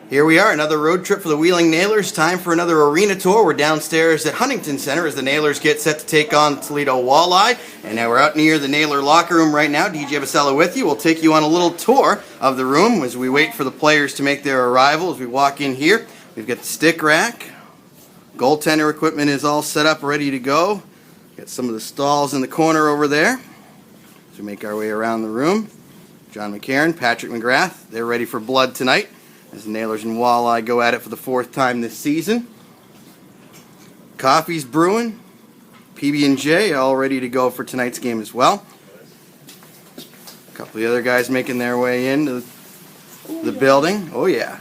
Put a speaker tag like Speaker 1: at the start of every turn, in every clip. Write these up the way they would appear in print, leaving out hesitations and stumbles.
Speaker 1: Here we are, another road trip for the Wheeling Nailers. Time for another arena tour. We're downstairs at Huntington Center as the Nailers get set to take on Toledo Walleye. And now we're out near the Nailer locker room right now. DJ Vasella with you. We'll take you on a little tour of the room as we wait for the players to make their arrival. As we walk in here, we've got the stick rack. Goaltender equipment is all set up, ready to go. Got some of the stalls in the corner over there. As we make our way around the room, John McCarron, Patrick McGrath, they're ready for blood tonight as the Nailers and Walleye go at it for the fourth time this season. Coffee's brewing. PB&J all ready to go for tonight's game as well. A couple of the other guys making their way into the building. Oh yeah.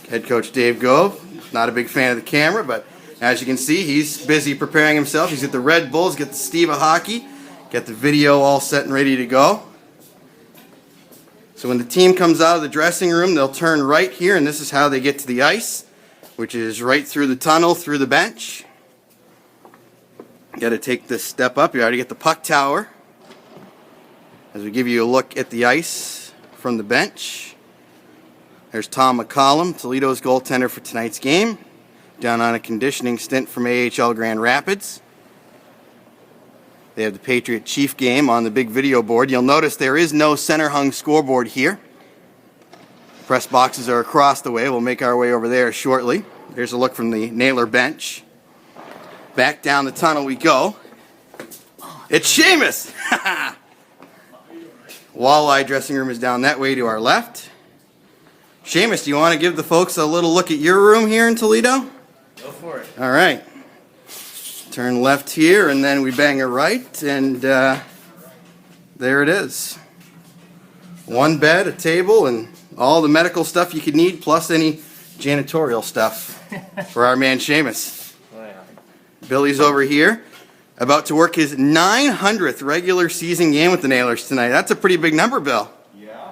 Speaker 1: Head coach Dave Gove, not a big fan of the camera, but as you can see, he's busy preparing himself. He's got the Red Bulls, got the Steve of Hockey, got the video all set and ready to go. So when the team comes out of the dressing room, they'll turn right here, and this is how they get to the ice, which is right through the tunnel, through the bench. Got to take this step up. You already get the puck tower as we give you a look at the ice from the bench. There's Tom McCollum, Toledo's goaltender for tonight's game, down on a conditioning stint from AHL Grand Rapids. They have the Patriot Chief game on the big video board. You'll notice there is no center hung scoreboard here. Press boxes are across the way. We'll make our way over there shortly. There's a look from the Nailer bench. Back down the tunnel we go. It's Sheamus! Walleye dressing room is down that way to our left. Sheamus, do you want to give the folks a little look at your room here in Toledo?
Speaker 2: Go for it.
Speaker 1: All right. Turn left here, and then we bang a right, and there it is. One bed, a table, and all the medical stuff you could need, plus any janitorial stuff for our man Sheamus.
Speaker 2: Oh, yeah.
Speaker 1: Billy's over here, about to work his 900th regular season game with the Nailers tonight. That's a pretty big number, Bill.
Speaker 2: Yeah.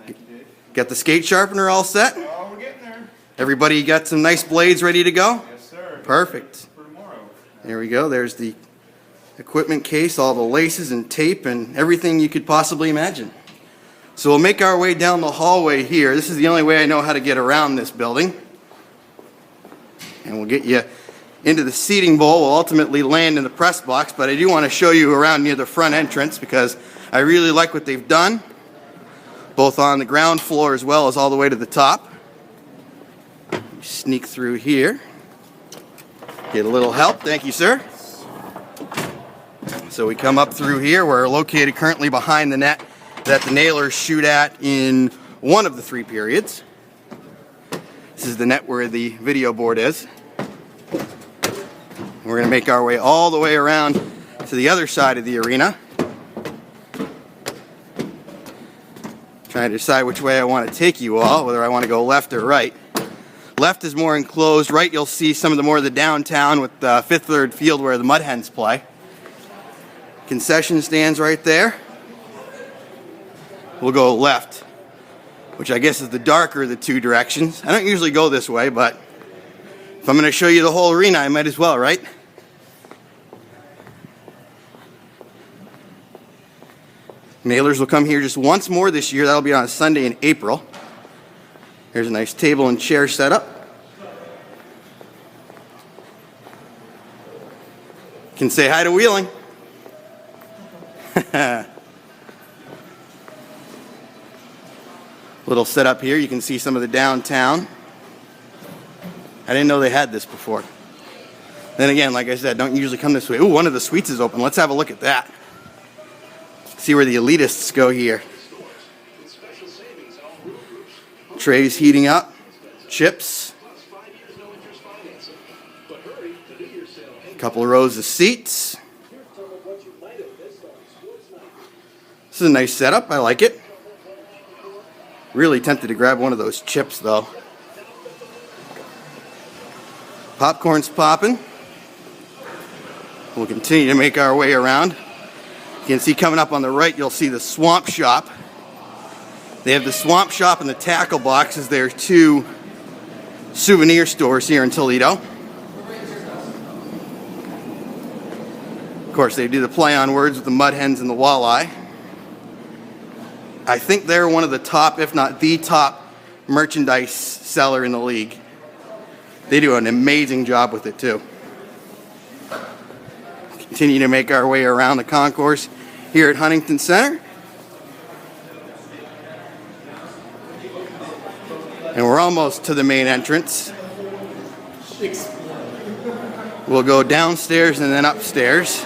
Speaker 2: Thank you, Dave.
Speaker 1: Got the skate sharpener all set?
Speaker 2: Oh, we're getting there.
Speaker 1: Everybody got some nice blades ready to go?
Speaker 2: Yes, sir.
Speaker 1: Perfect.
Speaker 2: For tomorrow.
Speaker 1: There we go. There's the equipment case, all the laces and tape and everything you could possibly imagine. So we'll make our way down the hallway here. This is the only way I know how to get around this building. And we'll get you into the seating bowl. We'll ultimately land in the press box, but I do want to show you around near the front entrance because I really like what they've done, both on the ground floor as well as all the way to the top. Sneak through here. Get a little help. Thank you, sir. So we come up through here. We're located currently behind the net that the Nailers shoot at in one of the three periods. This is the net where the video board is. We're going to make our way all the way around to the other side of the arena. Trying to decide which way I want to take you all, whether I want to go left or right. Left is more enclosed. Right, you'll see some of the more of the downtown with the Fifth Third Field where the Mud Hens play. Concession stands right there. We'll go left, which I guess is the darker of the two directions. I don't usually go this way, but if I'm going to show you the whole arena, I might as well, right? Nailers will come here just once more this year. That'll be on a Sunday in April. Here's a nice table and chair setup. Can say hi to Wheeling. Little setup here. You can see some of the downtown. I didn't know they had this before. Then again, like I said, don't usually come this way. Ooh, one of the suites is open. Let's have a look at that. See where the elitists go here. Trays heating up, chips, a couple of rows of seats. This is a nice setup. I like it. Really tempted to grab one of those chips though. Popcorn's popping. We'll continue to make our way around. You can see coming up on the right, you'll see the Swamp Shop. They have the Swamp Shop and the Tackle Box as their two souvenir stores here in Toledo. Of course, they do the play on words with the Mud Hens and the Walleye. I think they're one of the top, if not the top, merchandise seller in the league. They do an amazing job with it too. Continue to make our way around the concourse here at Huntington Center. And we're almost to the main entrance. We'll go downstairs and then upstairs.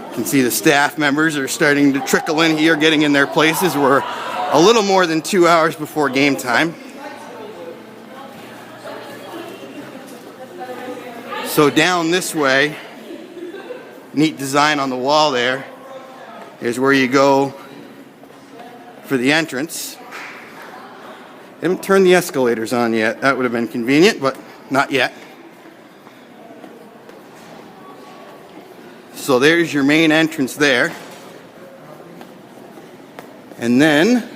Speaker 1: You can see the staff members are starting to trickle in here, getting in their places. We're a little more than 2 hours before game time. So down this way, neat design on the wall there, is where you go for the entrance. They haven't turned the escalators on yet. That would have been convenient, but not yet. So there's your main entrance there. And then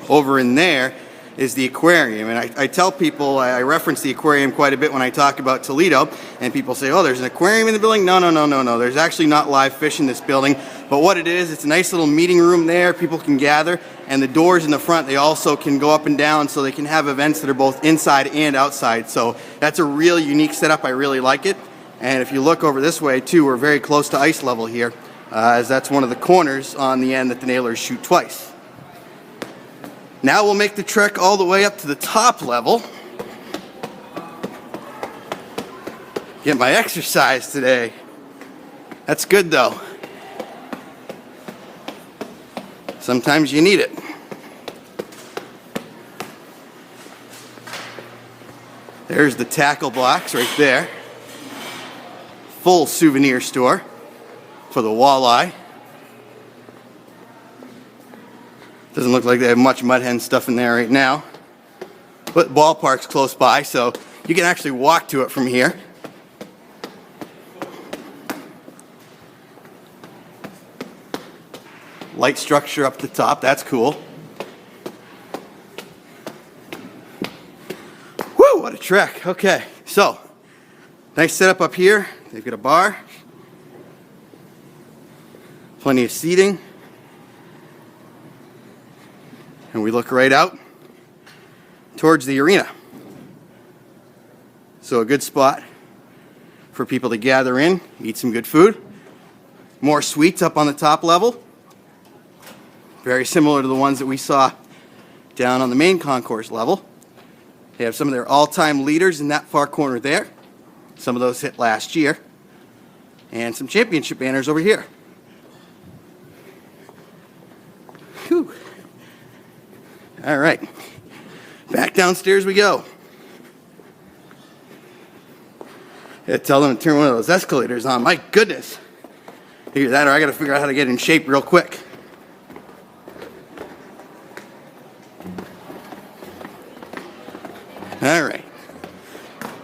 Speaker 1: over in there is the aquarium. And I tell people, I reference the aquarium quite a bit when I talk about Toledo, and people say, oh, there's an aquarium in the building? No. There's actually not live fish in this building. But what it is, it's a nice little meeting room there. People can gather. And the doors in the front, they also can go up and down, so they can have events that are both inside and outside. So that's a real unique setup. I really like it. And if you look over this way too, we're very close to ice level here, as that's one of the corners on the end that the nailers shoot twice. Now we'll make the trek all the way up to the top level. Get my exercise today. That's good though. Sometimes you need it. There's the tackle box right there. Full souvenir store for the walleye. Doesn't look like they have much mud hen stuff in there right now. But the ballpark's close by, so you can actually walk to it from here. Light structure up the top, that's cool. Woo, what a trek. Okay, so nice setup up here. They've got a bar, plenty of seating, and we look right out towards the arena. So a good spot for people to gather in, eat some good food. More suites up on the top level, very similar to the ones that we saw down on the main concourse level. They have some of their all-time leaders in that far corner there. Some of those hit last year. And some championship banners over here. Whew. All right. Back downstairs we go. Yeah, tell them to turn one of those escalators on. My goodness. Either that or I got to figure out how to get in shape real quick. All right.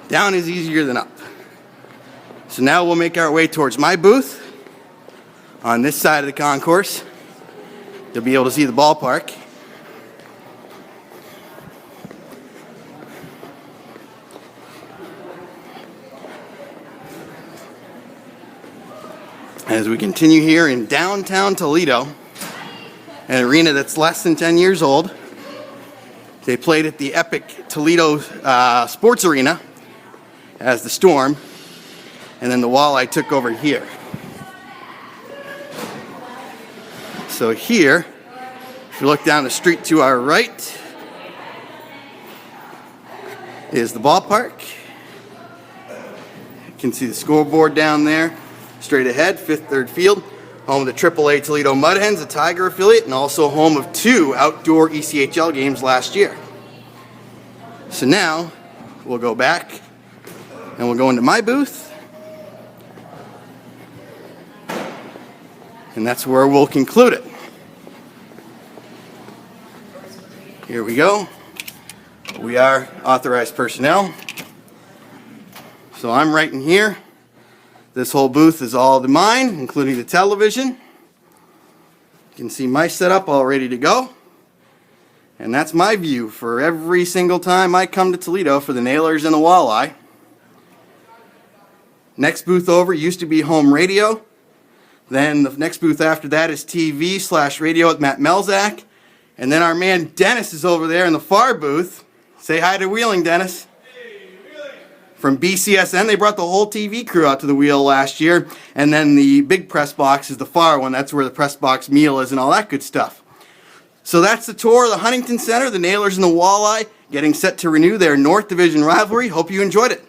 Speaker 1: Down is easier than up. So now we'll make our way towards my booth on this side of the concourse. You'll be able to see the ballpark. As we continue here in downtown Toledo, an arena that's less than 10 years old. They played at the epic Toledo Sports Arena as the Storm, and then the Walleye took over here. So here, if you look down the street to our right, is the ballpark. You can see the scoreboard down there. Straight ahead, Fifth Third Field, home of the AAA Toledo Mud Hens, a Tiger affiliate, and also home of 2 outdoor ECHL games last year. So now, we'll go back, and we'll go into my booth, and that's where we'll conclude it. Here we go. We are authorized personnel. So I'm right in here. This whole booth is all to mine, including the television. You can see my setup all ready to go. And that's my view for every single time I come to Toledo for the Nailers and the Walleye. Next booth over used to be home radio. Then the next booth after that is TV/radio with Matt Melzak. And then our man Dennis is over there in the far booth. Say hi to Wheeling, Dennis.
Speaker 2: Hey, Wheeling.
Speaker 1: From BCSN, they brought the whole TV crew out to the wheel last year. And then the big press box is the far one. That's where the press box meal is and all that good stuff. So that's the tour of the Huntington Center, the Nailers and the Walleye, getting set to renew their North Division rivalry. Hope you enjoyed it.